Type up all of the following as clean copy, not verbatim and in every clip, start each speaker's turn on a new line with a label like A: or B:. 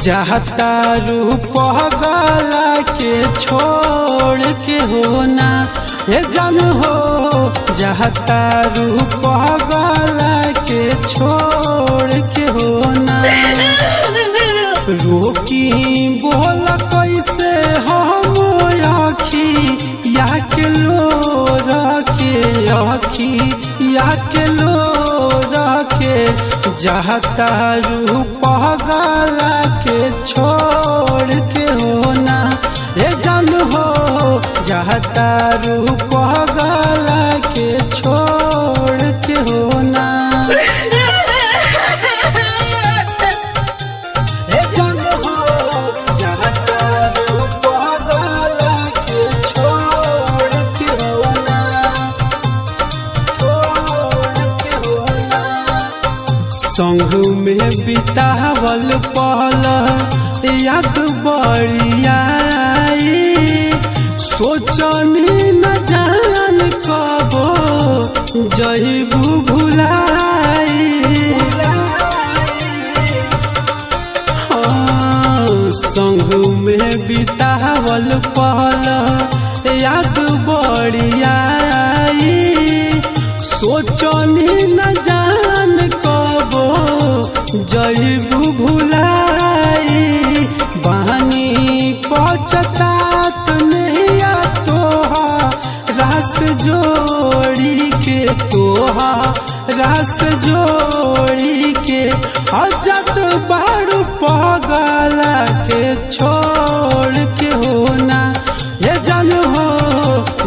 A: चाहता रूप गला के छोड़ के होना ये जान हो, चाहता रूप गला के छोड़ के होना। रोकी बोल कैसे हम आखी या के लो रखे, आखी या के लो रखे, चाहता रूप गला के छोड़ के होना ये जान हो, चाहता रूप गला के छोड़ के होना। ये जान हो, चाहता रूप गला के छोड़ के होना, छोड़ के होना। संग में बितावल पल याद बढ़िया, सोचनी न जान कबो जइबू भुलाई। संग में बितावल पल याद बढ़िया, सोचनी न जान कबो जइबू भुलाई। बानी पछतात नैया तोहा रास जोड़ी के, तोहा रास जोड़ी के, अजत बारू पगला के छोड़ के होना ये जान हो,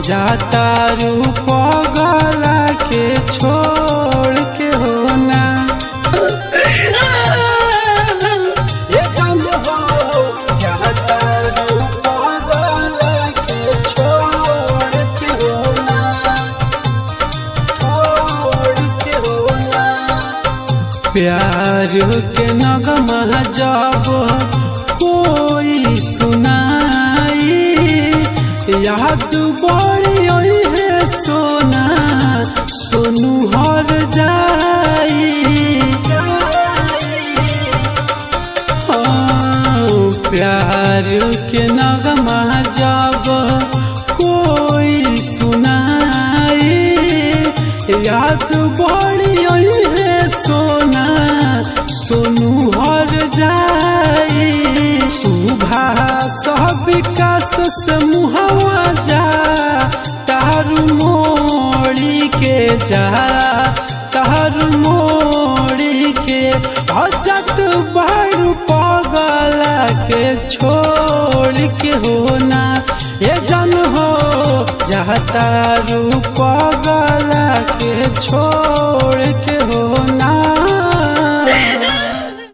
A: जाता रूप गला के छोड़ के होना। ये जान हो, जाता रूप गला के छोड़ के होना, छोड़ के होना। प्यार के नगमा जब कोई सुनाई, याद बड़ी है सोना सोनू हर जाई। प्यार के नगमा जब कोई सुनाई, याद बड़ी है सोना सोनू हर जाई। सुभाष विकास से मुहवा जा तारू मोड़ी के, जा तारू मोड़ी के, अजत बारू पगला के छोड़ के होना ये जान हो, जाता रूप